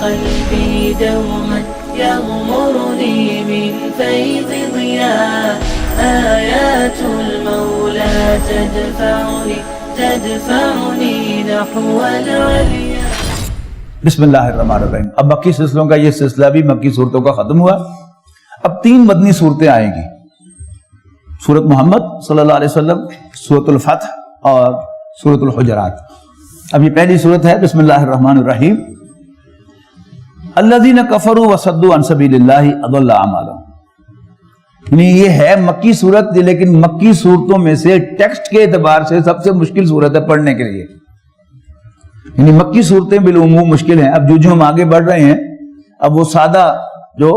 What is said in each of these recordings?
قلبي دوما يغمرني من فيض ضياء آيات المولى تدفعني نحو العليا. بسم اللہ الرحمن الرحیم. اب مکی سلسلوں کا یہ سلسلہ بھی مکی صورتوں کا ختم ہوا. اب 3 مدنی صورتیں آئیں گی. سورت محمد صلی اللہ علیہ وسلم، سورت الفتح اور سورت الحجرات. اب یہ پہلی صورت ہے بسم اللہ الرحمن الرحیم. الذین کفروا وصدوا عن سبیل اللہ اضل اعمالهم. یعنی یہ ہے مکی صورت، لیکن مکی صورتوں میں سے ٹیکسٹ کے اعتبار سے سب سے مشکل صورت ہے پڑھنے کے لیے. یعنی مکی صورتیں بالعموم مشکل ہیں. اب جو ہم آگے بڑھ رہے ہیں، اب وہ سادہ جو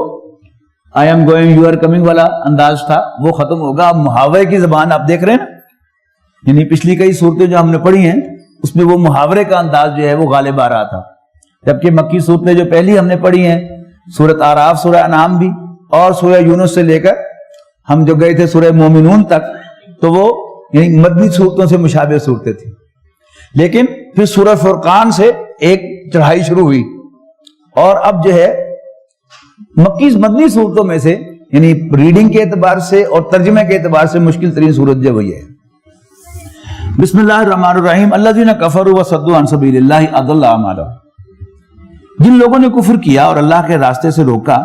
I am going, you are coming والا انداز تھا وہ ختم ہوگا. اب محاورے کی زبان آپ دیکھ رہے ہیں نا. یعنی پچھلی کئی صورتیں جو ہم نے پڑھی ہیں اس میں وہ محاورے کا انداز جو ہے وہ غالب آ رہا تھا. جبکہ مکی صورتیں جو پہلی ہم نے پڑھی ہیں، سورت آراف، سورہ انعام بھی اور سورہ یونس سے لے کر ہم جو گئے تھے سورہ مومنون تک، تو وہ یعنی مدنی صورتوں سے مشابہ صورتیں تھیں. لیکن پھر سورہ فرقان سے ایک چڑھائی شروع ہوئی، اور اب جو ہے مکی مدنی صورتوں میں سے یعنی ریڈنگ کے اعتبار سے اور ترجمے کے اعتبار سے مشکل ترین صورت جو وہی ہے. بسم اللہ الرحمن الرحیم. الذین کفروا وصدوا عن سبیل اللہ اضل اعمالهم. جن لوگوں نے کفر کیا اور اللہ کے راستے سے روکا،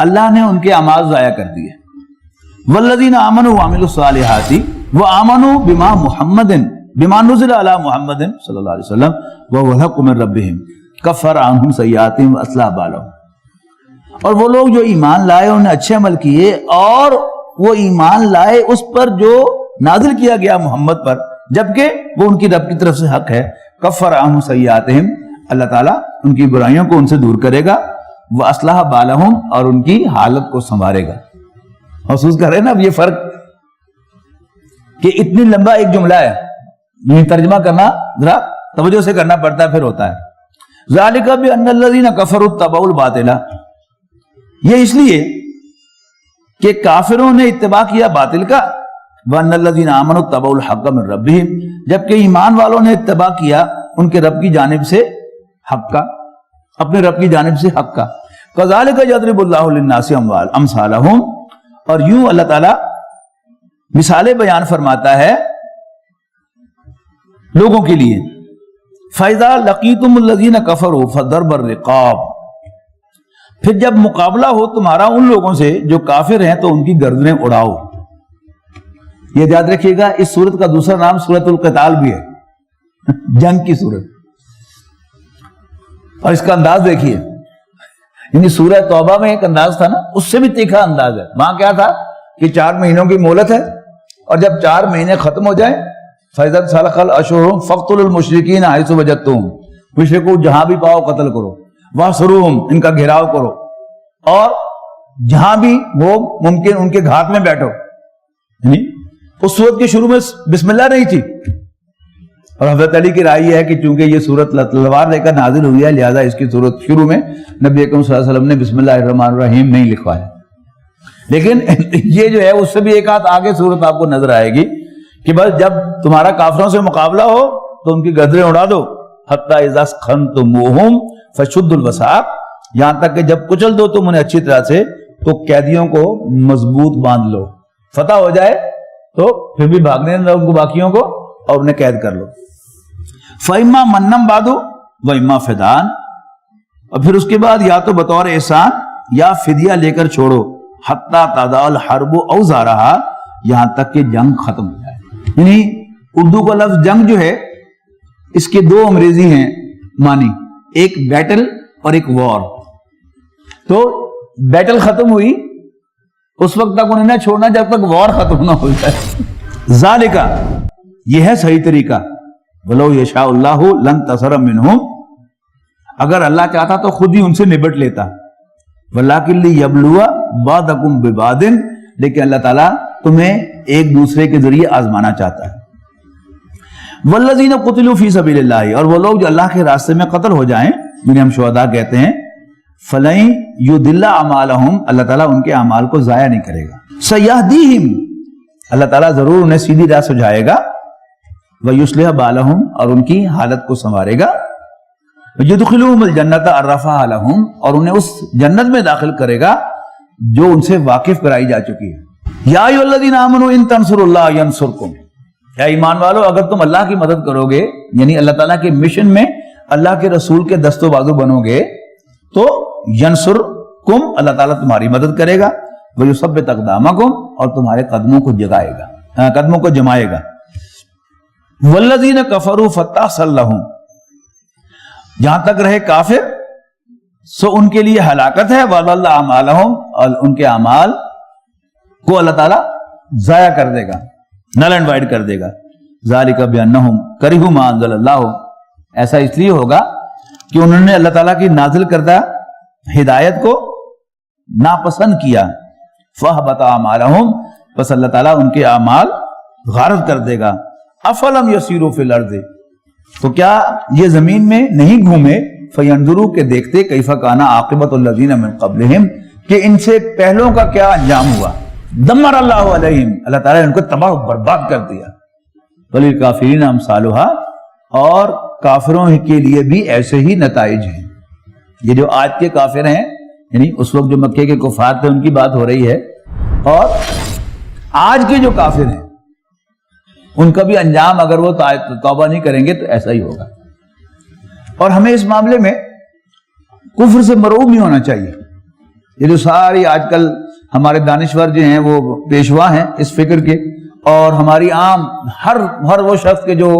اللہ نے ان کے اعمال ضائع کر دیے. والذین آمنوا وعملوا الصالحات وآمنوا بما نزل علی محمد صلی اللہ علیہ وسلم وهو الحق من ربهم کفر عنہم سیئاتہم واصلح بالہم. اور وہ لوگ جو ایمان لائے، انہیں اچھے عمل کیے اور وہ ایمان لائے اس پر جو نازل کیا گیا محمد پر، جبکہ وہ ان کی رب کی طرف سے حق ہے. کفر عنہم سیئاتہم، اللہ تعالیٰ ان کی برائیوں کو ان سے دور کرے گا. واصلح بالہم، اور ان کی حالت کو سنوارے گا. محسوس کر رہے ہیں نا اب یہ فرق کہ اتنی لمبا ایک جملہ ہے، یہ ترجمہ کرنا ذرا توجہ سے کرنا پڑتا ہے، پھر ہوتا ہے. ذالک بان الذین کفروا اتبعوا الباطل. یہ اس لیے کہ کافروں نے اتباع کیا باطل کا. وان الذین آمنوا اتبعوا الحق من ربهم، جبکہ ایمان والوں نے اتباع کیا ان کے رب کی جانب سے حق کا، اپنے رب کی جانب سے حق کا. کذالک یضرب اللہ للناس امثالهم. اور یوں اللہ تعالی مثالیں بیان فرماتا ہے لوگوں کے لیے. فَإِذَا لَقِيتُمُ الَّذِينَ كَفَرُوا فَضَرْبَ الرِّقَابِ. پھر جب مقابلہ ہو تمہارا ان لوگوں سے جو کافر ہیں تو ان کی گردنیں اڑاؤ. یہ یاد رکھیے گا، اس سورت کا دوسرا نام سورۃ القتال بھی ہے، جنگ کی سورت. اور اس کا انداز دیکھیے، یعنی سورہ توبہ میں ایک انداز تھا نا، اس سے بھی تیکھا انداز ہے. وہاں کیا تھا کہ 4 مہینوں کی مہلت ہے، اور جب 4 مہینے ختم ہو جائیں فَإِذَا انْسَلَخَ الْأَشْهُرُ فَاقْتُلُوا الْمُشْرِكِينَ حَيْثُ وَجَدتُّمُوهُمْ. مشرکوں جہاں بھی پاؤ قتل کرو. وَاحْصُرُوهُمْ، ان کا گھیراؤ کرو، اور جہاں بھی وہ ممکن ان کے گھات میں بیٹھو. یعنی اس صورت کے شروع میں بسم اللہ نہیں تھی، اور حضرت علی کی رائے ہے کہ چونکہ یہ صورت تلوار لے کر نازل ہوئی ہے، لہذا اس کی صورت شروع میں نبی اکرم صلی اللہ علیہ وسلم نے بسم اللہ الرحمن الرحیم نہیں لکھوایا. لیکن یہ جو ہے اس سے بھی ایک ہاتھ آگے صورت آپ کو نظر آئے گی کہ بس جب تمہارا کافروں سے مقابلہ ہو تو ان کی گردنیں اڑا دو. حتی اذا اسخنتموہم فشدوا الوثاق. یہاں تک کہ جب کچل دو تم انہیں اچھی طرح سے تو قیدیوں کو مضبوط باندھ لو. فتح ہو جائے تو پھر بھی بھاگنے نہ دو باقیوں کو اور انہیں قید کر لو. فَإِمَّا مَنًّا بَعْدُ وَإِمَّا فِدَانٍ. اور پھر اس کے بعد یا تو بطور احسان یا فدیہ لے کر چھوڑو. حتی تضع الحرب اوزارہا، یہاں تک کہ جنگ ختم ہو جائے. یعنی اردو کا لفظ جنگ جو ہے اس کے 2 انگریزی ہیں معنی، ایک بیٹل اور ایک وار. تو بیٹل ختم ہوئی اس وقت تک انہیں نہ چھوڑنا جب تک وار ختم نہ ہو جائے. ذالک، یہ ہے صحیح طریقہ. وَلَوْ يَشَاءُ اللَّهُ لَانْتَصَرَ مِنْهُمْ. اگر اللہ چاہتا تو خود ہی ان سے نبٹ لیتا. وَلَٰكِن لِيَبْلُوَ بَعْضَكُمْ بِبَعْضٍ. لیکن اللہ تعالیٰ تمہیں ایک دوسرے کے ذریعے آزمانا چاہتا ہے. وَالَّذِينَ قُتِلُوا فِي سَبِيلِ اللَّهِ. اور وہ لوگ جو اللہ کے راستے میں قتل ہو جائیں جنہیں ہم شہداء کہتے ہیں. فَلَن يُضِلَّ أَعْمَالَهُمْ. اللہ تعالیٰ ان کے اعمال کو ضائع نہیں کرے گا. سَيَهْدِيهِمْ. اللہ تعالیٰ ضرور انہیں سیدھی راہ سجھائے گا. وَيُصْلِحُ بَالَهُمْ. اور ان کی حالت کو سنوارے گا. یدخلوہم الجنۃ عرفہا لہم، اور انہیں اس جنت میں داخل کرے گا جو ان سے واقف کرائی جا چکی ہے۔ یا ایھا الذین آمنوا ان تنصروا اللہ ینصرکم، اے ایمان والو اگر تم اللہ کی مدد کرو گے، یعنی اللہ تعالیٰ کے مشن میں اللہ کے رسول کے دست و بازو بنو گے، تو ینصرکم، اللہ تعالیٰ تمہاری مدد کرے گا، ویثبت اقدامکم، اور تمہارے قدموں کو جمائے گا۔ والذین کفروا فتحصل لہم، جہاں تک رہے کافر سو ان کے لیے ہلاکت ہے، وَضَلَّ أَعْمَالَهُمْ، اور ان کے اعمال کو اللہ تعالیٰ ضائع کر دے گا، نل اینڈ وائڈ کر دے گا۔ ذَلِكَ بِأَنَّهُمْ كَرِهُوا مَا أَنزَلَ اللَّهُ، ایسا اس لیے ہوگا کہ انہوں نے اللہ تعالیٰ کی نازل کردہ ہدایت کو ناپسند کیا۔ فَأَحْبَطَ أَعْمَالَهُمْ، بس اللہ تعالیٰ ان کے اعمال غارت کر دے گا۔ أَفَلَمْ يَسِيرُوا فِي الْأَرْضِ، تو کیا یہ زمین میں نہیں گھومے، فَيَنْظُرُوا، کہ دیکھتے، كَيْفَ كَانَ عَاقِبَةُ الَّذِينَ مِن قَبْلِهِمْ، کہ ان سے پہلوں کا کیا انجام ہوا۔ دمر اللہ علیہم، اللہ تعالیٰ نے ان کو تباہ و برباد کر دیا۔ وَلِلْكَافِرِينَ أَمْثَالُهَا، اور کافروں کے لیے بھی ایسے ہی نتائج ہیں۔ یہ جو آج کے کافر ہیں، یعنی اس وقت جو مکے کے کفار تھے ان کی بات ہو رہی ہے، اور آج کے جو کافر ہیں ان کا بھی انجام اگر وہ توبہ نہیں کریں گے تو ایسا ہی ہوگا۔ اور ہمیں اس معاملے میں کفر سے مرعوب نہیں ہونا چاہیے۔ یہ جو ساری آج کل ہمارے دانشور جو ہیں وہ پیشوا ہیں اس فکر کے، اور ہماری عام ہر وہ شخص کے جو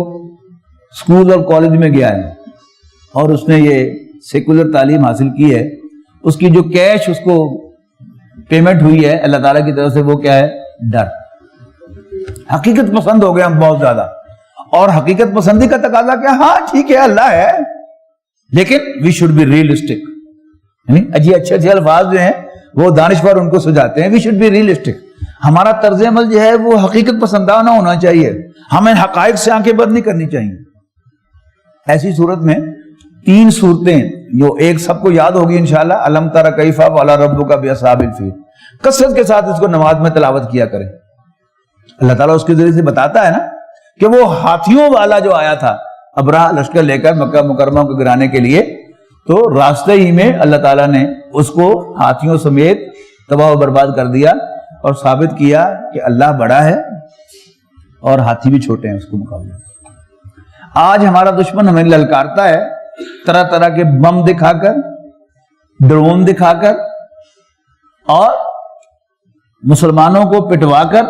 اسکول اور کالج میں گیا ہے اور اس نے یہ سیکولر تعلیم حاصل کی ہے، اس کی جو کیش اس کو پیمنٹ ہوئی ہے اللہ تعالیٰ کی طرف سے، وہ کیا ہے؟ ڈر۔ حقیقت پسند ہو گئے ہم بہت زیادہ، اور حقیقت پسندی کا تقاضا کیا؟ ہاں ٹھیک ہے اللہ ہے، لیکن وی شوڈ بی ریئلسٹک، یعنی اچھے الفاظ جو ہیں وہ دانشور ان کو سجاتے ہیں، وی شوڈ بی ریئلسٹک۔ ہمارا طرز عمل جو ہے وہ حقیقت پسندانہ ہونا چاہیے، ہمیں حقائق سے آنکھیں بند نہیں کرنی چاہیے۔ ایسی صورت میں 3 صورتیں جو ایک سب کو یاد ہوگی انشاءاللہ، الم تر کیف فعل ربک باصحاب الفیل، کثرت کے ساتھ اس کو نماز میں تلاوت کیا کریں۔ اللہ تعالیٰ اس کے ذریعے سے بتاتا ہے نا کہ وہ ہاتھیوں والا جو آیا تھا ابرہہ لشکر لے کر مکہ مکرمہ کو گرانے کے لیے، تو راستے ہی میں اللہ تعالیٰ نے اس کو ہاتھیوں سمیت تباہ و برباد کر دیا، اور ثابت کیا کہ اللہ بڑا ہے اور ہاتھی بھی چھوٹے ہیں اس کے مقابلے۔ آج ہمارا دشمن ہمیں للکارتا ہے طرح طرح کے بم دکھا کر، ڈرون دکھا کر، اور مسلمانوں کو پٹوا کر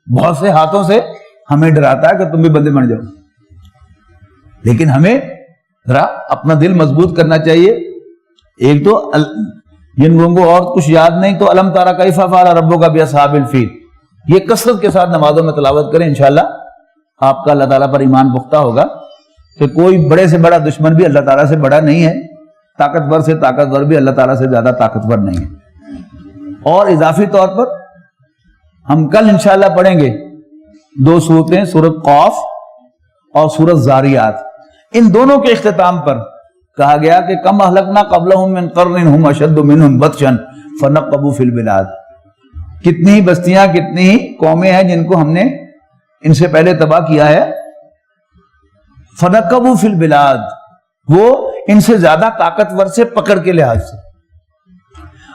بہت سے ہاتھوں سے ہمیں ڈراتا ہے کہ تم بھی بندے بن جاؤ۔ لیکن ہمیں ذرا اپنا دل مضبوط کرنا چاہیے۔ ایک تو جن لوگوں کو اور کچھ یاد نہیں تو الم تر کیف فعل ربک باصحاب الفیل، یہ کثرت کے ساتھ نمازوں میں تلاوت کریں، انشاءاللہ آپ کا اللہ تعالیٰ پر ایمان پختہ ہوگا کہ کوئی بڑے سے بڑا دشمن بھی اللہ تعالیٰ سے بڑا نہیں ہے، طاقتور سے طاقتور بھی اللہ تعالیٰ سے زیادہ طاقتور نہیں ہے۔ اور اضافی طور پر ہم کل انشاءاللہ پڑھیں گے 2 صورتیں، سورۃ قاف اور سورۃ زاریات۔ ان دونوں کے اختتام پر کہا گیا کہ کم اہلکنا قبلہم من قرن ہم اشد منہم بطشا فنقبوا فی البلاد، کتنی ہی بستیاں، کتنی ہی قومیں ہیں جن کو ہم نے ان سے پہلے تباہ کیا ہے۔ فنقبوا فی البلاد، وہ ان سے زیادہ طاقتور سے پکڑ کے لحاظ سے،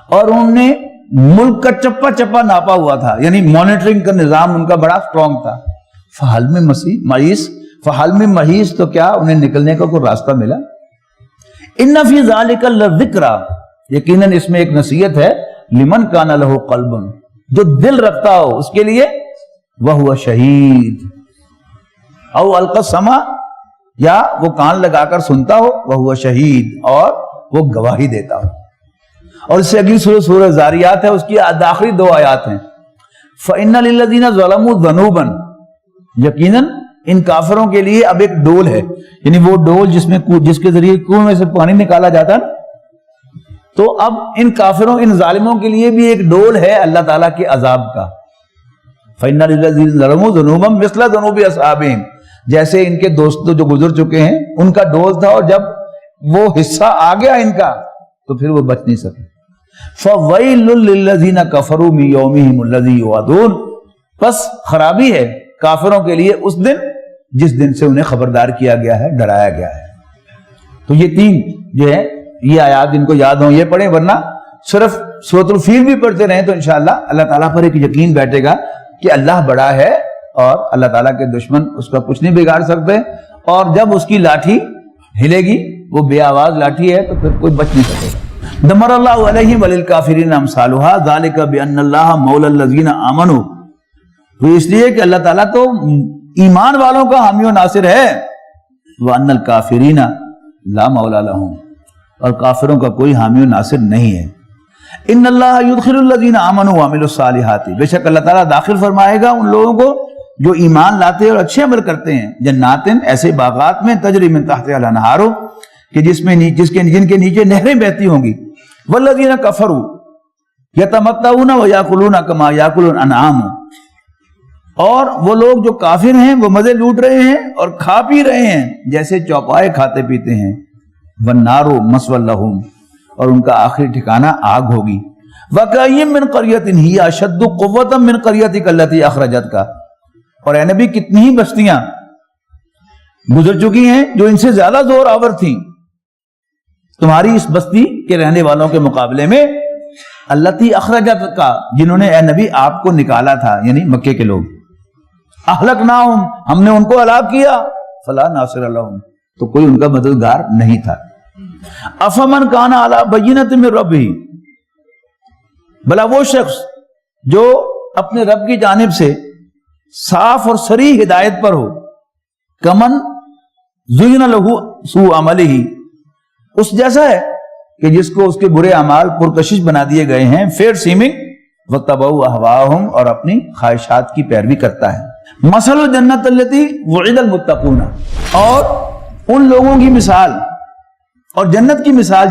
اور انہوں نے ملک کا چپا چپا ناپا ہوا تھا، یعنی مانیٹرنگ کا نظام ان کا بڑا سٹرونگ تھا۔ فحل میں محیص، فحل میں محیص، تو کیا انہیں نکلنے کا کوئی راستہ ملا؟ ان فی ذلک لذکری، یقیناً اس میں ایک نصیحت ہے، لمن کان لہ قلب، جو دل رکھتا ہو اس کے لیے، وہو شہید، او القی السمع، یا وہ کان لگا کر سنتا ہو، وہو شہید، اور وہ گواہی دیتا ہو۔ اور اس سے اگلی سورہ زاریات ہے، اس کی آخری 2 آیات ہیں۔ فَإِنَّ لِلَّذِينَ ظَلَمُوا ذَنُوبًا، یقیناً ان کافروں کے لیے اب ایک ڈول ہے، یعنی وہ ڈول جس کے ذریعے کنویں میں سے پانی نکالا جاتا ہے، تو اب ان کافروں، ان ظالموں کے لیے بھی ایک ڈول ہے اللہ تعالیٰ کے عذاب کا۔ فَإِنَّ لِلَّذِينَ ظَلَمُوا ذَنُوبًا مِثْلَ ذُنُوبِ أَصْحَابِهِمْ، جیسے ان کے دوست جو گزر چکے ہیں ان کا ڈول تھا، اور جب وہ حصہ آ گیا ان کا تو پھر وہ بچ نہیں سکے۔ فَوَيْلٌ لِلَّذِينَ كَفَرُوا مِن يَوْمِهِمُ الَّذِي يُوعَدُونَ، بس خرابی ہے کافروں کے لیے اس دن جس دن سے انہیں خبردار کیا گیا ہے، ڈرایا گیا ہے۔ تو یہ تین جو ہے یہ آیات جن کو یاد ہوں یہ پڑھیں، ورنہ صرف سورۃ الفیل بھی پڑھتے رہیں تو انشاءاللہ اللہ تعالیٰ پر ایک یقین بیٹھے گا کہ اللہ بڑا ہے اور اللہ تعالیٰ کے دشمن اس کا کچھ نہیں بگاڑ سکتے، اور جب اس کی لاٹھی ہلے گی، وہ بے آواز لاٹھی ہے، تو پھر کوئی بچ نہیں سکے گا۔ دمر اللہ علیہم وللکافرین امثالھا ذالک بان اللہ مولی الذین آمنوا، تو اس لیے کہ اللہ تعالیٰ تو ایمان والوں کا حامی و ناصر ہے، وان الکافرین لا مولی لہم، اور کافروں کا کوئی حامی و ناصر نہیں ہے۔ ان اللہ یدخل الذین آمنوا وعملوا الصالحات، بے شک اللہ تعالیٰ داخل فرمائے گا ان لوگوں کو جو ایمان لاتے اور اچھے عمل کرتے ہیں، جنات ایسے باغات میں تجری من تحتها الانہار، کہ جن کے نیچے نہریں بہتی ہوں گی، والذین کفروا یتمتعون ویاکلون کما یاکل الانعام، اور وہ لوگ جو کافر ہیں وہ مزے لوٹ رہے ہیں اور کھا پی رہے ہیں جیسے چوپائے کھاتے پیتے ہیں، والنار مثوی لہم، اور ان کا آخری ٹھکانہ آگ ہوگی۔ وَكَأَيٍّ مِّن قَرْيَةٍ هِيَ أَشَدُّ قُوَّةً مِّن قَرْيَتِكَ الَّتِي أَخْرَجَتْكَ، اور اے نبی کتنی ہی بستیاں گزر چکی ہیں جو ان سے زیادہ زور آور تھیں تمہاری اس بستی کے رہنے والوں کے مقابلے میں، الَّتِي أَخْرَجَتْكَ، جنہوں نے اے نبی آپ کو نکالا تھا، یعنی مکے کے لوگ، أَهْلَكْنَاهُمْ، ہم نے ان کو ہلاک کیا، فَلَا نَاصِرَ لَهُمْ، تو کوئی ان کا مددگار نہیں تھا۔ افمن کان علی بینۃ من ربہ، بھلا وہ شخص جو اپنے رب کی جانب سے صاف اور صریح ہدایت پر ہو، کمن زین لہ سوء عملہ، اس جیسا ہے کہ جس کو اس کے برے اعمال پرکشش بنا دیے گئے ہیں، فیئر سیمنگ، واتبعوا اہواءہم، اور اپنی خواہشات کی پیروی کرتا ہے۔ مثل الجنۃ التی وعد المتقون، اور ان لوگوں کی مثال اور جنت کی مثال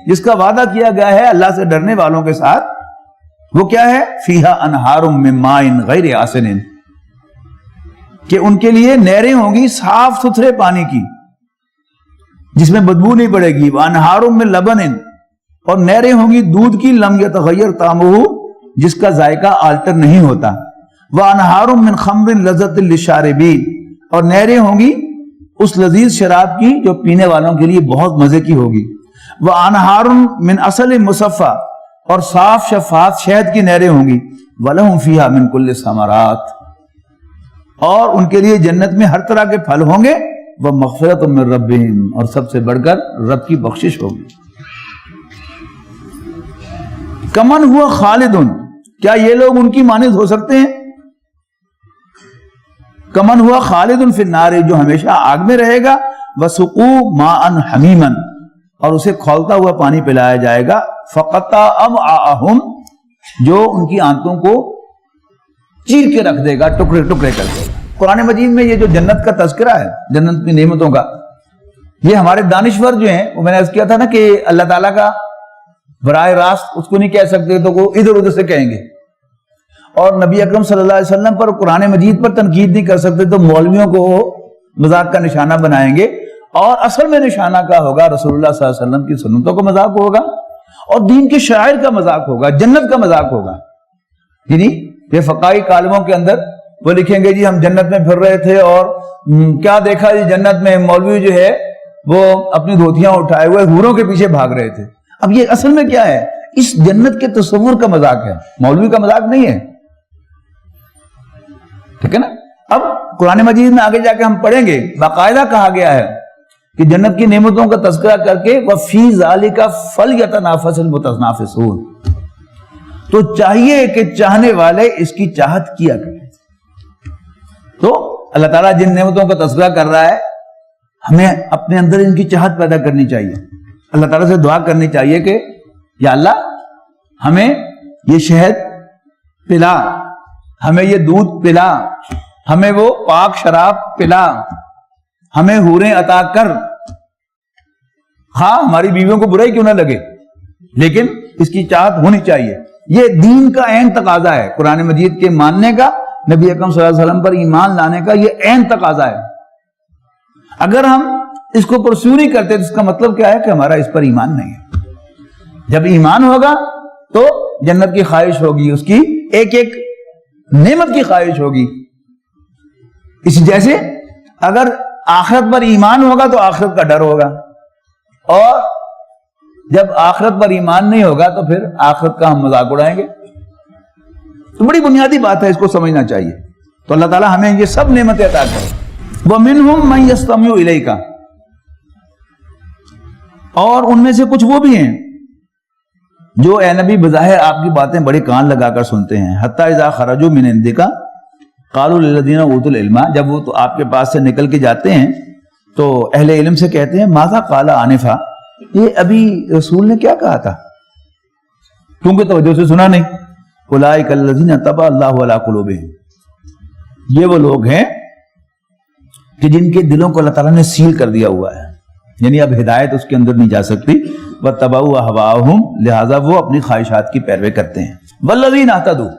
جس کا وعدہ کیا گیا ہے اللہ سے ڈرنے والوں کے ساتھ، وہ کیا ہے؟ فیہا انہار من ماء غیر آسن، کہ ان کے لیے نہریں ہوں گی صاف ستھرے پانی کی جس میں بدبو نہیں پڑے گی، وانہار من لبن، اور نہریں ہوں گی دودھ کی، لم یتغیر طعمہ، جس کا ذائقہ آلٹر نہیں ہوتا، وانہار من خمر لذۃ للشاربین، اور نہریں ہوں گی اس لذیذ شراب کی جو پینے والوں کے لیے بہت مزے کی ہوگی، وانہار من عسل مصفی، اور صاف شفاف شہد کی نہریں ہوں گی، ولہم فیہا من کل الثمرات، اور ان کے لیے جنت میں ہر طرح کے پھل ہوں گے، ومغفرۃ من ربہم، اور سب سے بڑھ کر رب کی بخشش ہوگی۔ کمن ہوا خالد، کیا یہ لوگ ان کی مانند ہو سکتے ہیں؟ کمن ہوا خالد فی النار، جو ہمیشہ آگ میں رہے گا، وسقوا ماء حمیما، اور اسے کھولتا ہوا پانی پلایا جائے گا، فقطع امعاءہم، جو ان کی آنتوں کو چیر کے رکھ دے گا، ٹکڑے ٹکڑے کر دے گا۔ قرآن مجید میں یہ جو جنت کا تذکرہ ہے، جنت کی نعمتوں کا، یہ ہمارے دانشور جو ہیں، وہ میں نے عرض کیا تھا نا کہ اللہ تعالیٰ کا براہ راست اس کو نہیں کہہ سکتے تو وہ ادھر ادھر سے کہیں گے، اور نبی اکرم صلی اللہ علیہ وسلم پر قرآن مجید پر تنقید نہیں کر سکتے تو مولویوں کو مذاق کا نشانہ بنائیں گے، اور اصل میں نشانہ کا ہوگا رسول اللہ صلی اللہ علیہ وسلم کی سنتوں کا مذاق ہوگا، اور دین کے شاعر کا مذاق ہوگا، جنت کا مذاق ہوگا۔ یعنی یہ فقاہی کالموں کے اندر وہ لکھیں گے جی ہم جنت میں پھر رہے تھے اور کیا دیکھا جی جنت میں، مولوی جو ہے وہ اپنی دھوتیاں اٹھائے ہوئے حوروں کے پیچھے بھاگ رہے تھے۔ اب یہ اصل میں کیا ہے؟ اس جنت کے تصور کا مذاق ہے، مولوی کا مذاق نہیں ہے، ٹھیک ہے نا؟ اب قرآن مجید میں آگے جا کے ہم پڑھیں گے، باقاعدہ کہا گیا ہے کہ جنت کی نعمتوں کا تذکرہ کر کے وَفِي ذَلِكَ فَلْيَتَنَافَسِ الْمُتَنَافِسُونَ، تو چاہیے کہ چاہنے والے اس کی چاہت کیا کریں۔ تو اللہ تعالیٰ جن نعمتوں کا تذکرہ کر رہا ہے، ہمیں اپنے اندر ان کی چاہت پیدا کرنی چاہیے، اللہ تعالیٰ سے دعا کرنی چاہیے کہ یا اللہ ہمیں یہ شہد پلا، ہمیں یہ دودھ پلا، ہمیں وہ پاک شراب پلا، ہمیں حوریں عطا کر، ہاں ہماری بیویوں کو برائی کیوں نہ لگے لیکن اس کی چاہت ہونی چاہیے۔ یہ دین کا عین تقاضا ہے، قرآن مجید کے ماننے کا، نبی اکرم صلی اللہ علیہ وسلم پر ایمان لانے کا یہ عین تقاضا ہے۔ اگر ہم اس کو پرسیو نہیں کرتے تو اس کا مطلب کیا ہے کہ ہمارا اس پر ایمان نہیں ہے۔ جب ایمان ہوگا تو جنت کی خواہش ہوگی، اس کی ایک ایک نعمت کی خواہش ہوگی۔ اس جیسے اگر آخرت پر ایمان ہوگا تو آخرت کا ڈر ہوگا، اور جب آخرت پر ایمان نہیں ہوگا تو پھر آخرت کا ہم مذاق اڑائیں گے. تو بڑی بنیادی بات ہے, اس کو سمجھنا چاہیے. تو اللہ تعالیٰ ہمیں یہ سب نعمتیں عطا کرے. وَمِنْهُمْ مَنْ يَسْتَمِعُ إِلَيْكَ, اور ان میں سے کچھ وہ بھی ہیں جو اے نبی بظاہر آپ کی باتیں بڑے کان لگا کر سنتے ہیں. حَتَّى إِذَا خَرَجُوا مِنْ عِنْدِكَ قَالُوا لِلَّذِينَ أُوتُوا الْعِلْمَ, جب وہ تو آپ کے پاس سے نکل کے جاتے ہیں تو اہل علم سے کہتے ہیں ماذا قال آنفا, یہ ابھی رسول نے کیا کہا تھا, کیونکہ توجہ سے سنا نہیں. اولئک الذین طبع اللہ علی قلوبہم, یہ وہ لوگ ہیں کہ جن کے دلوں کو اللہ تعالیٰ نے سیل کر دیا ہوا ہے, یعنی اب ہدایت اس کے اندر نہیں جا سکتی. وَاتَّبَعُوا أَهْوَاءَهُمْ, لہذا وہ اپنی خواہشات کی پیروی کرتے ہیں. وَالَّذِينَ اهْتَدُوا,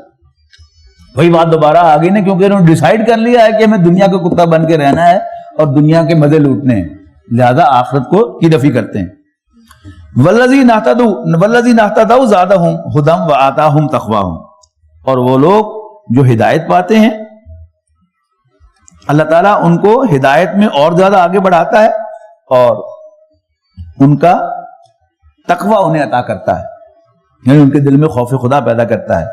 وہی بات دوبارہ آ گئی نا, کیونکہ انہوں نے ڈیسائیڈ کر لیا ہے کہ ہمیں دنیا کا کتا بن کے رہنا ہے اور دنیا کے مزے لوٹنے ہیں, لہذا آخرت کو کی دفی کرتے ہیں. وَالَّذِينَ اهْتَدَوْا زَادَهُمْ هُدًى وَآتَاهُمْ تَقْوَاهُمْ, اور وہ لوگ جو ہدایت پاتے ہیں اللہ تعالیٰ ان کو ہدایت میں اور زیادہ آگے بڑھاتا ہے اور ان کا تقوی انہیں عطا کرتا ہے, یعنی ان کے دل میں خوف خدا پیدا کرتا ہے.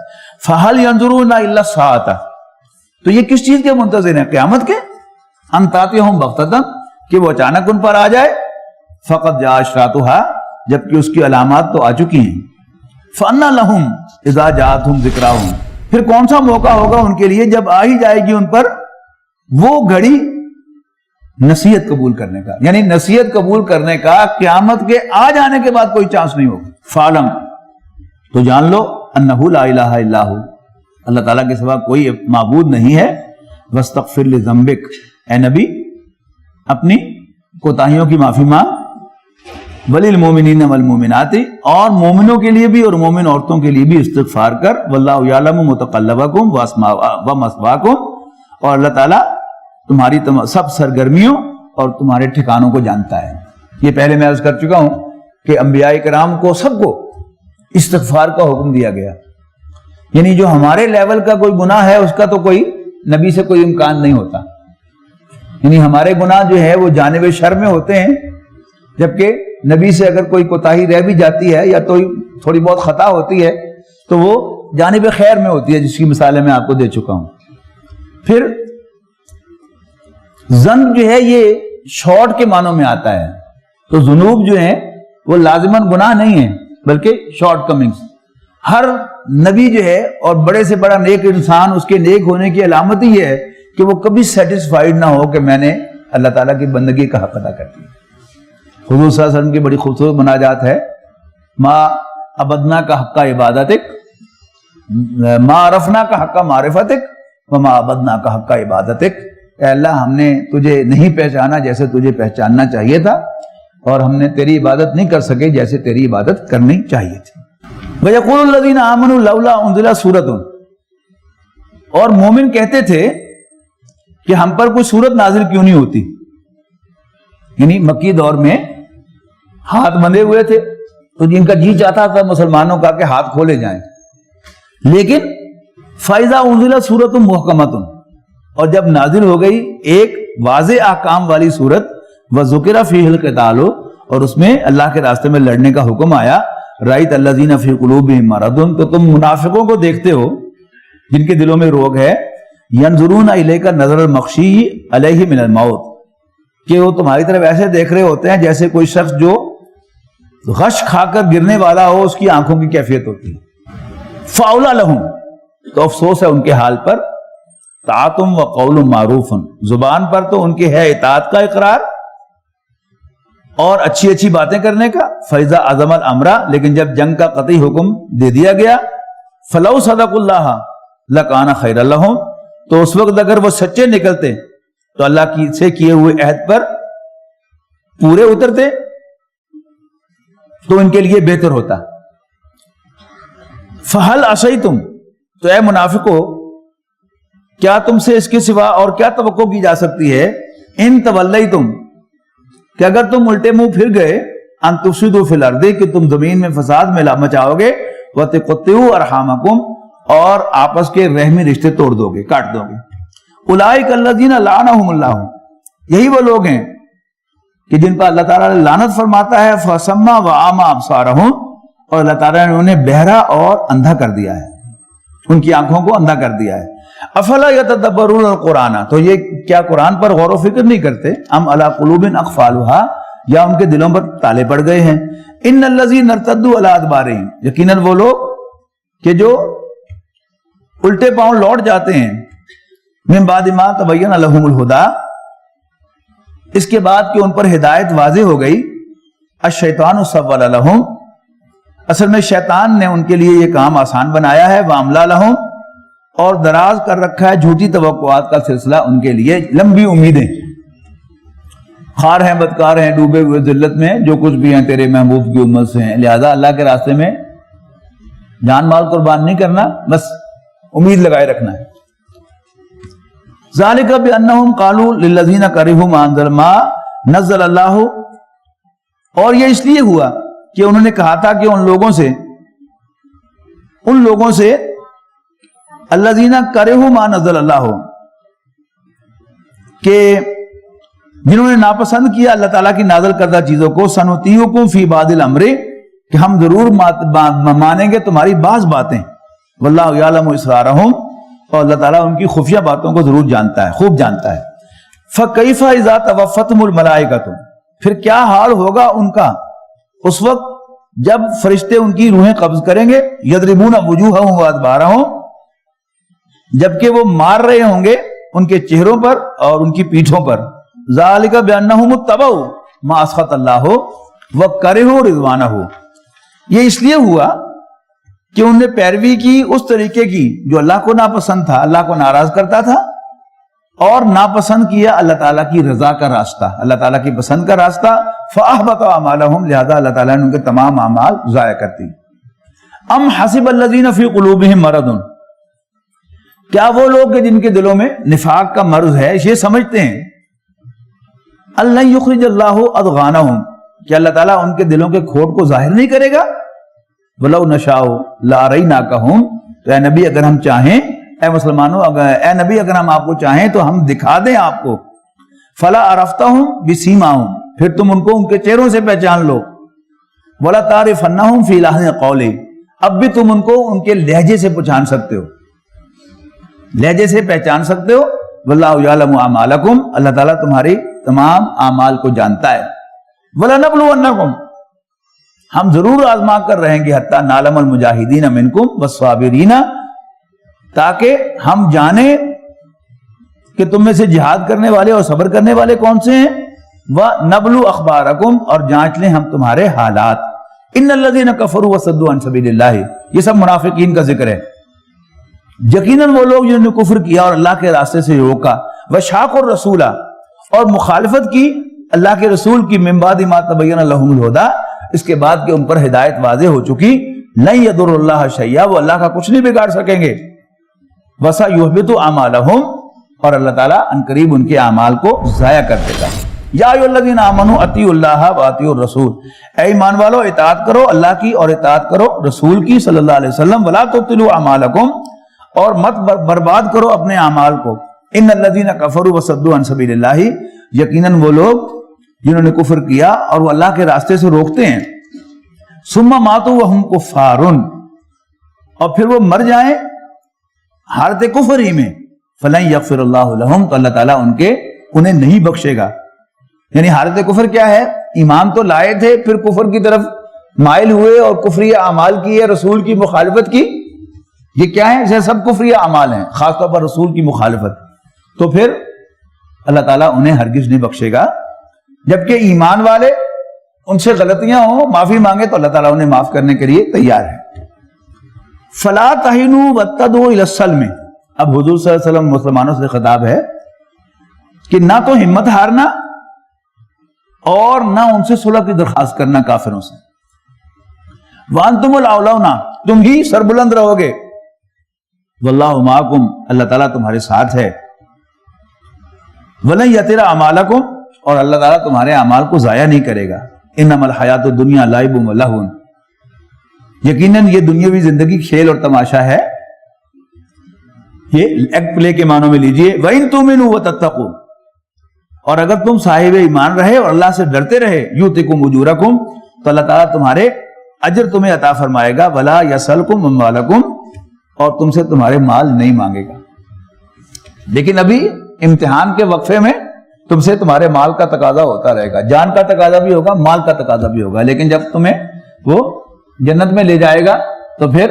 فَهَلْ يَنظُرُونَ إِلَّا السَّاعَةَ, تو یہ کس چیز کے منتظر ہیں, قیامت کے. أَن تَأْتِيَهُمْ بَغْتَةً, کہ وہ اچانک ان پر آ جائے. فَقَدْ جَاءَ أَشْرَاطُهَا, جبکہ اس کی علامات تو آ چکی ہیں. فَأَنَّىٰ لَهُمْ إِذَا جَاءَتْهُمْ ذِكْرَاهُمْ, پھر کون سا موقع ہوگا ان کے لیے جب آ ہی جائے گی ان پر وہ گھڑی نصیحت قبول کرنے کا, یعنی نصیحت قبول کرنے کا قیامت کے آ جانے کے بعد کوئی چانس نہیں ہوگا. فَعْلَمْ, تو جان لو, أَنَّهُ لَا إِلَٰهَ إِلَّا هُوَ, اللہ تعالیٰ کے سوا کوئی معبود نہیں ہے. وَاسْتَغْفِرْ لِذَنبِكَ, اے نبی اپنی کوتاہیوں کی معافی مانگ. وَلِلْمُؤْمِنِينَ وَالْمُؤْمِنَاتِ, اور مومنوں کے لیے بھی اور مومن عورتوں کے لیے بھی استغفار کر. وَاللَّهُ يَعْلَمُ مُتَقَلَّبَكُمْ وَمَثْوَاكُمْ, اور اللہ تعالیٰ تمہاری سب سرگرمیوں اور تمہارے ٹھکانوں کو جانتا ہے. یہ پہلے میں عرض کر چکا ہوں کہ انبیاء کرام کو سب کو استغفار کا حکم دیا گیا, یعنی جو ہمارے لیول کا کوئی گناہ ہے اس کا تو کوئی نبی سے کوئی امکان نہیں ہوتا, یعنی ہمارے گناہ جو ہے وہ جانب شر میں ہوتے ہیں, جبکہ نبی سے اگر کوئی کوتاہی رہ بھی جاتی ہے یا تو تھوڑی بہت خطا ہوتی ہے تو وہ جانب خیر میں ہوتی ہے, جس کی مثالیں میں آپ کو دے چکا ہوں. پھر ذنب جو ہے یہ شارٹ کے معنوں میں آتا ہے, تو ذنوب جو ہیں وہ لازماً گناہ نہیں ہیں بلکہ شارٹ کمنگز. ہر نبی جو ہے اور بڑے سے بڑا نیک انسان, اس کے نیک ہونے کی علامت ہی ہے کہ وہ کبھی سیٹسفائیڈ نہ ہو کہ میں نے اللہ تعالیٰ کی بندگی کا حق ادا کر دیا. حضور صلی اللہ علیہ وسلم کی بڑی خوبصورت مناجات ہے, ما عبدنا کا حق عبادتک, ما عرفنا کا حق معرفتک, وما عبدنا کا حق عبادتک. اے اللہ ہم نے تجھے نہیں پہچانا جیسے تجھے پہچاننا چاہیے تھا, اور ہم نے تیری عبادت نہیں کر سکے جیسے تیری عبادت کرنی چاہیے تھی. وَيَقُولُ الَّذِينَ آمَنُوا لَوْلَا أُنزِلَ سُورَةٌ, اور مومن کہتے تھے کہ ہم پر کوئی سورت نازل کیوں نہیں ہوتی, یعنی مکی دور میں ہاتھ بندھے ہوئے تھے تو جن کا جی چاہتا تھا مسلمانوں کا کہ ہاتھ کھولے جائیں, لیکن فَإِذَا أُنزِلَتْ سُورَةٌ مُحْكَمَةٌ, اور جب نازل ہو گئی ایک واضح احکام والی سورت, وَذُكِرَ فِيهِ الْقِتَالُ, اور اس میں اللہ کے راستے میں لڑنے کا حکم آیا. رَأَيْتَ الَّذِينَ فِي قُلُوبِهِم مَرَضٌ, تو تم منافقوں کو دیکھتے ہو جن کے دلوں میں روگ ہے. يَنظُرُونَ إِلَيْكَ نَظَرَ الْمَغْشِيِّ عَلَيْهِ مِنَ الْمَوْتِ, کہ وہ تمہاری طرف ایسے دیکھ رہے ہوتے ہیں جیسے کوئی شخص جو غش کھا کر گرنے والا ہو, اس کی آنکھوں کی کیفیت ہوتی ہے. فَأَوْلَى لَهُمْ, تو افسوس ہے ان کے حال پر. طاعتم و قول معروف, زبان پر تو ان کی ہے اطاعت کا اقرار اور اچھی اچھی باتیں کرنے کا. فَإِذَا عَزَمَ الْأَمْرَ, لیکن جب جنگ کا قطعی حکم دے دیا گیا. فَلَوْ صَدَقُوا اللَّهَ لَكَانَ خَيْرًا لَهُمْ, تو اس وقت اگر وہ سچے نکلتے تو اللہ کی سے کیے ہوئے عہد پر پورے اترتے تو ان کے لیے بہتر ہوتا. فَهَلْ عَصَيْتُمْ, تو اے منافقو کیا تم سے اس کے سوا اور کیا توقع کی جا سکتی ہے. ان تولیتم, کہ اگر تم الٹے منہ پھر گئے. ان تفسدوا فی الارض, کہ تم زمین میں فساد مچاؤ گے. وتقطعوا ارحامکم, اور آپس کے رحمی رشتے توڑ دو گے, کاٹ دو گے. اولئک الذین لعنہم اللہ, یہی وہ لوگ ہیں کہ جن پر اللہ تعالیٰ لعنت فرماتا ہے فَسَمَّا وَعَامَا أَبْصَارَهُمْ، اور اللہ تعالیٰ نے انہیں بہرا اور اندھا کر دیا ہے، ان کی آنکھوں کو اندھا کر دیا ہے۔ افلا یتدبرون القرآن، تو یہ کیا قرآن پر غور و فکر نہیں کرتے؟ ام علی قلوب اقفالها، یا ان کے دلوں پر تالے پڑ گئے ہیں۔ ان الذین ارتدوا علی ادبارہم، یقیناً وہ لوگ کہ جو الٹے پاؤں لوٹ جاتے ہیں، من بعد ما تبین لہم الہدی، اس کے بعد کہ ان پر ہدایت واضح ہو گئی، الشیطان سول لہم، اصل میں شیطان نے ان کے لیے یہ کام آسان بنایا ہے، واملا لہم، اور دراز کر رکھا ہے جھوٹی توقعات کا سلسلہ ان کے لیے، لمبی امیدیں، خار ہیں، بدکار ہیں، ڈوبے ہوئے ذلت میں، جو کچھ بھی ہیں تیرے محبوب کی امت سے ہیں، لہذا اللہ کے راستے میں جان مال قربان نہیں کرنا، بس امید لگائے رکھنا ہے۔ ذالک بانہم قالوا للذین کرہوا ما انزل ما نزل اللہ، اور یہ اس لیے ہوا کہ انہوں نے کہا تھا کہ ان لوگوں سے الذین کرہوا ما نزل اللہ، کہ جنہوں نے ناپسند کیا اللہ تعالیٰ کی نازل کردہ چیزوں کو، سنطیعکم فی بعض الامر، کہ ہم ضرور مانیں گے تمہاری بعض باتیں، واللہ یعلم اسرارہم، اور اللہ تعالیٰ ان کی خفیہ باتوں کو ضرور جانتا ہے، خوب جانتا ہے۔ فکیف اذا توفتہم الملائکۃ، پھر کیا حال ہوگا ان کا اس وقت جب فرشتے ان کی روحیں قبض کریں گے، یضربون وجوہہم وادبارہم، جبکہ وہ مار رہے ہوں گے ان کے چہروں پر اور ان کی پیٹھوں پر۔ ذالک بانہم اتبعوا ما اسخط اللہ وکرہوا رضوانہ، یہ اس لیے ہوا کہ انہوں نے پیروی کی اس طریقے کی جو اللہ کو ناپسند تھا، اللہ کو ناراض کرتا تھا، اور ناپسند کیا اللہ تعالیٰ کی رضا کا راستہ، اللہ تعالیٰ کی پسند کا راستہ، فأحبط اعمالہم، لہذا اللہ تعالیٰ نے ان کے تمام اعمال ضائع کر دی۔ ام حسب الذین فی قلوبہم مرض، کیا وہ لوگ کہ جن کے دلوں میں نفاق کا مرض ہے یہ سمجھتے ہیں اللہ یخرج اللہ اضغانہم، کہ اللہ تعالیٰ ان کے دلوں کے کھوٹ کو ظاہر نہیں کرے گا؟ وَلَوْ نَشَاءُ لَأَرَيْنَاكَهُمْ، تو اے نبی اگر ہم چاہیں، اے مسلمانوں اے نبی اگر ہم آپ کو چاہیں تو ہم دکھا دیں آپ کو، فَلَا عَرَفْتَهُمْ بِسِيمَاهُمْ، پھر تم ان کو ان کے چہروں سے پہچان لو، وَلَا تَعْرِفَنَّهُمْ فِي لَحْنِ الْقَوْلِ، اب بھی تم ان کو ان کے لہجے سے پہچان سکتے ہو، لہجے سے پہچان سکتے ہو۔ وَاللَّهُ يَعْلَمُ أَعْمَالَكُمْ، اللہ تعالیٰ تمہاری تمام اعمال کو جانتا ہے۔ وَلَنَبْلُوَنَّكُمْ، ہم ضرور آزما کر رہیں گے، حتیٰ نعلم المجاہدین منکم والصابرین، تاکہ ہم جانیں کہ تم میں سے جہاد کرنے والے اور صبر کرنے والے کون سے ہیں، وَنَبْلُو أَخْبَارَكُمْ، اور جانچ لیں ہم تمہارے حالات۔ ان الذین کفروا وصدوا عن سبیل اللہ، یہ سب منافقین کا ذکر ہے۔ یقیناً وہ لوگ جنہوں نے کفر کیا اور اللہ کے راستے سے روکا، وشاقوا الرسول، اور مخالفت کی اللہ کے رسول کی، من بعد ما تبین لہم الہدی، اس کے بعد کہ ان پر ہدایت واضح ہو چکی، لن یضر اللہ شیئا، وہ اللہ کا کچھ نہیں بگاڑ سکیں گے، وسیحبط اعمالہم، اور اللہ تعالیٰ عنقریب ان کے اعمال کو ضائع کر دے گا۔ یا ایھا الذین آمنوا اطیعوا اللہ واطیعوا الرسول، اے ایمان والو اطاعت کرو اللہ کی اور اطاعت کرو رسول کی صلی اللہ علیہ وسلم، ولا تبطلوا اعمالکم، اور مت برباد کرو اپنے اعمال کو۔ ان الذین کفروا وصدوا عن سبیل اللہ، یقیناً وہ لوگ جنہوں نے کفر کیا اور وہ اللہ کے راستے سے روکتے ہیں، ثم ماتوا وهم کفار، اور پھر وہ مر جائیں حالت کفر ہی میں، فلن یغفر اللہ لہم، تو اللہ تعالیٰ انہیں نہیں بخشے گا۔ یعنی حالت کفر کیا ہے؟ ایمان تو لائے تھے، پھر کفر کی طرف مائل ہوئے اور کفری اعمال کیے، رسول کی مخالفت کی، یہ کیا ہے؟ یہ سب کفری اعمال ہیں، خاص طور پر رسول کی مخالفت، تو پھر اللہ تعالیٰ انہیں ہرگز نہیں بخشے گا۔ جبکہ ایمان والے ان سے غلطیاں ہوں، معافی مانگے تو اللہ تعالیٰ انہیں معاف کرنے کے لیے تیار ہے۔ فلا تہنوا وابتغوا الی السلم، اب حضور صلی اللہ علیہ وسلم مسلمانوں سے خطاب ہے کہ نہ تو ہمت ہارنا اور نہ ان سے صلح کی درخواست کرنا کافروں سے، وانتم الاولون، تم ہی سربلند رہو گے، واللہ معکم، اللہ تعالیٰ تمہارے ساتھ ہے، ولن یتر اعمالکم، اور اللہ تعالیٰ تمہارے اعمال کو ضائع نہیں کرے گا۔ انما الحیات الدنیا لعب و لہو، یقیناً یہ دنیاوی زندگی کھیل اور تماشا ہے، یہ ایکٹ پلے کے معنوں میں لیجئے۔ وَإِن تُؤْمِنُوا وَتَتَّقُوا، اور اگر تم صاحب ایمان رہے اور اللہ سے ڈرتے رہے یؤتکم اجورکم تو اللہ تعالیٰ تمہارے اجر تمہیں عطا فرمائے گا، ولا یسألکم اموالکم اور تم سے تمہارے مال نہیں مانگے گا۔ لیکن ابھی امتحان کے وقفے میں تم سے تمہارے مال کا تقاضا ہوتا رہے گا، جان کا تقاضا بھی ہوگا، مال کا تقاضا بھی ہوگا، لیکن جب تمہیں وہ جنت میں لے جائے گا تو پھر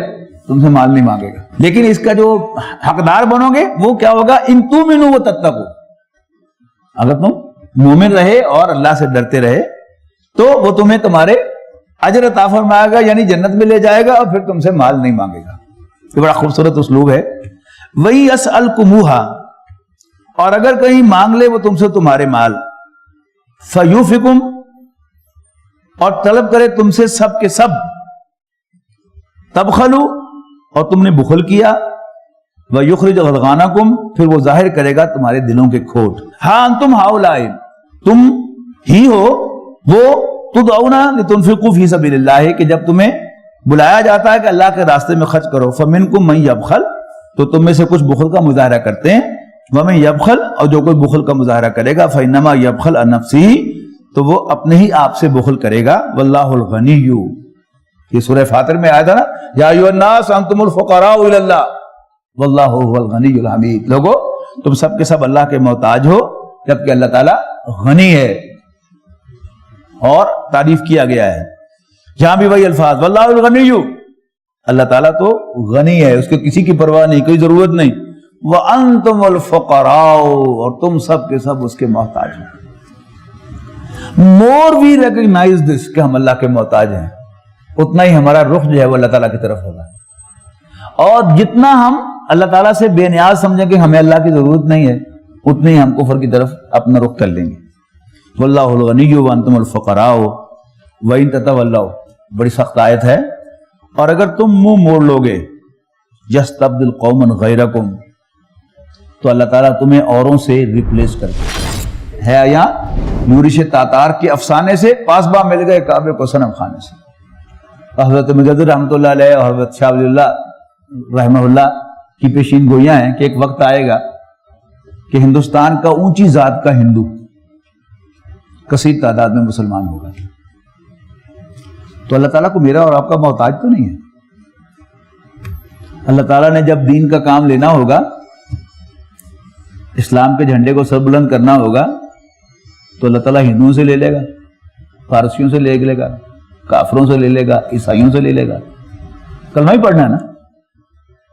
تم سے مال نہیں مانگے گا۔ لیکن اس کا جو حقدار بنو گے وہ کیا ہوگا؟ ان تؤمنوا وتتقوا، اگر تم مومن رہے اور اللہ سے ڈرتے رہے تو وہ تمہیں تمہارے اجر عطا فرمائے گا، یعنی جنت میں لے جائے گا اور پھر تم سے مال نہیں مانگے گا۔ یہ بڑا خوبصورت اسلوب ہے۔ وَإِن يَسْأَلْكُمُوهَا، اور اگر کہیں مانگ لے وہ تم سے تمہارے مال، فَيُوفِكُمْ، اور طلب کرے تم سے سب کے سب، تَبْخَلُوا، اور تم نے بخل کیا، وَيُخْرِجْ أَضْغَانَكُمْ، پھر وہ ظاہر کرے گا تمہارے دلوں کے کھوٹ۔ ہاں انتم ہؤلاء، تم ہی ہو وہ تدعون لتنفقوا فی سبیل اللہ، کہ جب تمہیں بلایا جاتا ہے کہ اللہ کے راستے میں خرچ کرو، فَمِنْكُمْ مَنْ يَبْخَلْ، تو تم میں سے کچھ بخل کا مظاہرہ کرتے ہیں، وَمَنْ يَبْخَلْ، اور جو کوئی بخل کا مظاہرہ کرے گا فَإِنَّمَا يَبْخَلْ عَنْ نَفْسِهِ، تو وہ اپنے ہی آپ سے بخل کرے گا۔ وَاللَّهُ الْغَنِيُّ، یہ سورہ فاطر میں آیا تھا نا، یا ایھا الناس انتم الفقراء الی اللہ واللہ هو الغنی الحمید، لوگو تم سب کے سب اللہ کے محتاج ہو جبکہ اللہ تعالیٰ غنی ہے، اور تعریف کیا گیا ہے جہاں بھی وہی الفاظ، واللہ الغنی، اللہ تعالیٰ تو غنی ہے، اس کے کسی کی پرواہ نہیں، کوئی ضرورت نہیں، وانتم الفقراء، اور تم سب کے سب اس کے محتاج ہیں۔ مور وی ریکگنائز دس، کہ ہم اللہ کے محتاج ہیں، اتنا ہی ہمارا رخ جو ہے وہ اللہ تعالیٰ کی طرف ہوگا، اور جتنا ہم اللہ تعالیٰ سے بے نیاز سمجھیں کہ ہمیں اللہ کی ضرورت نہیں ہے، اتنے ہی ہم کفر کی طرف اپنا رخ کر لیں گے۔ واللہ الغنی وانتم الفقراء وان تتولوا، بڑی سخت آیت ہے، اور اگر تم منہ موڑ لوگے، یستبدل قوما غیرکم، تو اللہ تعالیٰ تمہیں اوروں سے ریپلیس کر دے۔ ہے یا یورش تاتار کے افسانے سے پاسباں مل گئے کعبے کو صنم خانے سے۔ حضرت مجدد رحمۃ اللہ علیہ اور حضرت شاہ ولی اللہ رحمہ اللہ کی پیشین گوئیاں ہیں کہ ایک وقت آئے گا کہ ہندوستان کا اونچی ذات کا ہندو کثیر تعداد میں مسلمان ہوگا، تو اللہ تعالیٰ کو میرا اور آپ کا محتاج تو نہیں ہے۔ اللہ تعالیٰ نے جب دین کا کام لینا ہوگا، اسلام کے جھنڈے کو سر بلند کرنا ہوگا، تو اللہ تعالیٰ ہندوؤں سے لے لے گا، فارسیوں سے لے لے گا، کافروں سے لے لے گا، عیسائیوں سے لے لے گا۔ کلمہ ہی پڑھنا ہے نا،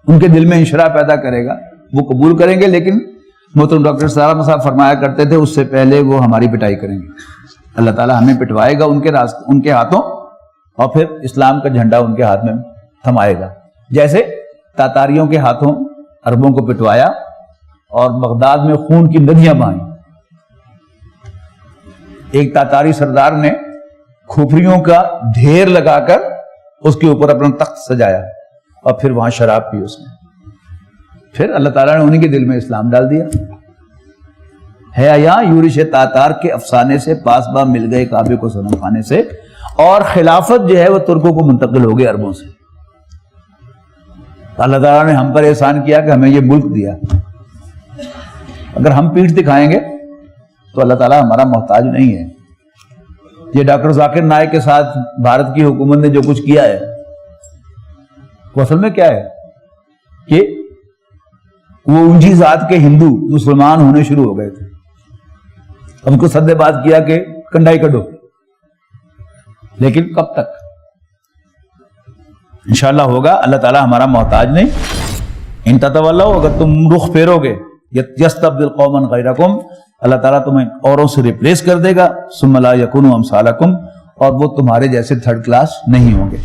ان کے دل میں انشراح پیدا کرے گا، وہ قبول کریں گے، لیکن محترم ڈاکٹر سارا صاحب فرمایا کرتے تھے اس سے پہلے وہ ہماری پٹائی کریں گے۔ اللہ تعالیٰ ہمیں پٹوائے گا ان کے ہاتھوں، اور پھر اسلام کا جھنڈا ان کے ہاتھ میں تھمائے گا، جیسے تاتاریوں کے ہاتھوں عربوں کو پٹوایا اور بغداد میں خون کی ندیاں بہائیں۔ ایک تاتاری سردار نے کھوپڑیوں کا ڈھیر لگا کر اس کے اوپر اپنا تخت سجایا اور پھر وہاں شراب پی اس نے، پھر اللہ تعالیٰ نے انہیں کے دل میں اسلام ڈال دیا۔ ہے یا یورش تاتار کے افسانے سے پاسباں مل گئے کعبے کو صنم خانے سے، اور خلافت جو ہے وہ ترکوں کو منتقل ہو گئی عربوں سے۔ اللہ تعالیٰ نے ہم پر احسان کیا کہ ہمیں یہ ملک دیا، اگر ہم پیٹھ دکھائیں گے تو اللہ تعالیٰ ہمارا محتاج نہیں ہے۔ یہ ڈاکٹر ذاکر نائک کے ساتھ بھارت کی حکومت نے جو کچھ کیا ہے وہ اصل میں کیا ہے کہ وہ اونچی ذات کے ہندو مسلمان ہونے شروع ہو گئے تھے، ہم کو سدے بات کیا کہ کنڈائی کڈو، لیکن کب تک؟ انشاءاللہ ہوگا، اللہ تعالیٰ ہمارا محتاج نہیں۔ ان تتولوا، اگر تم رخ پھیرو گے، یستبدل قوما غیرکم، اللہ تعالیٰ تمہیں اوروں سے ریپلیس کر دے گا، ثم لا یکونوا امثالکم، اور وہ تمہارے جیسے تھرڈ کلاس نہیں ہوں گے۔